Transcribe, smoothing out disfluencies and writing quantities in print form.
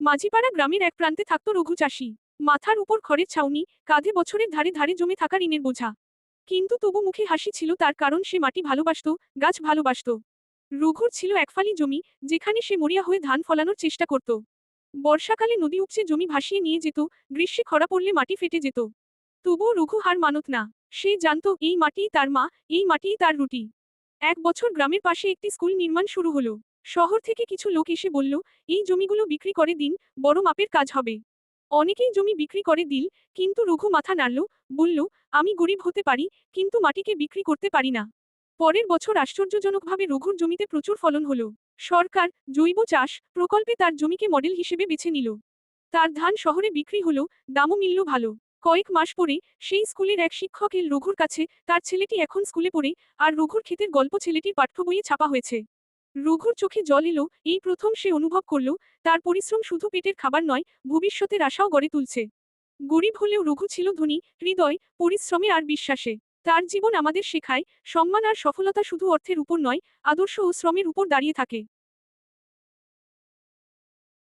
মাঝিপাড়া গ্রামের এক প্রান্তে থাকত রঘু চাষি। মাথার উপর খড়ের ছাউনি, কাঁধে বছরের ধারে ধারে জমে থাকা ঋণের বোঝা। কিন্তু তবু মুখে হাসি ছিল তার, কারণ সে মাটি ভালোবাসত, গাছ ভালোবাসত। রঘুর ছিল একফালি জমি, যেখানে সে মরিয়া হয়ে ধান ফলানোর চেষ্টা করত। বর্ষাকালে নদী উপচে জমি ভাসিয়ে নিয়ে যেত, গ্রীষ্মে খরা পড়লে মাটি ফেটে যেত। তবুও রঘু হার মানত না। সে জানত এই মাটিই তার মা, এই মাটিই তার রুটি। এক বছর গ্রামের পাশে একটি স্কুল নির্মাণ শুরু হলো। শহর থেকে কিছু লোক এসে বলল, এই জমিগুলো বিক্রি করে দিন, বড় মাপের কাজ হবে। অনেকেই জমি বিক্রি করে দিল, কিন্তু রঘু মাথা নাড়ল, বলল, আমি গরিব হতে পারি, কিন্তু মাটিকে বিক্রি করতে পারি না। পরের বছর আশ্চর্যজনকভাবে রঘুর জমিতে প্রচুর ফলন হলো। সরকার জৈব চাষ প্রকল্পে তার জমিকে মডেল হিসেবে বেছে নিল। তার ধান শহরে বিক্রি হলো, দামও মিলল ভালো। কয়েক মাস পরে সেই স্কুলের এক শিক্ষক এল রঘুর কাছে, তার ছেলেটি এখন স্কুলে পড়ে, আর রঘুর ক্ষেতের গল্প ছেলেটির পাঠ্য বইয়ে ছাপা হয়েছে। রঘুর চোখে জল এলো, এই প্রথম সে অনুভব করল, তার পরিশ্রম শুধু পেটের খাবার নয়, ভবিষ্যতের আশাও গড়ে তুলছে। গরিব হলেও রঘু ছিল ধনী, হৃদয়, পরিশ্রমে আর বিশ্বাসে। তার জীবন আমাদের শেখায়, সম্মান আর সফলতা শুধু অর্থের উপর নয়, আদর্শ ও শ্রমের উপর দাঁড়িয়ে থাকে।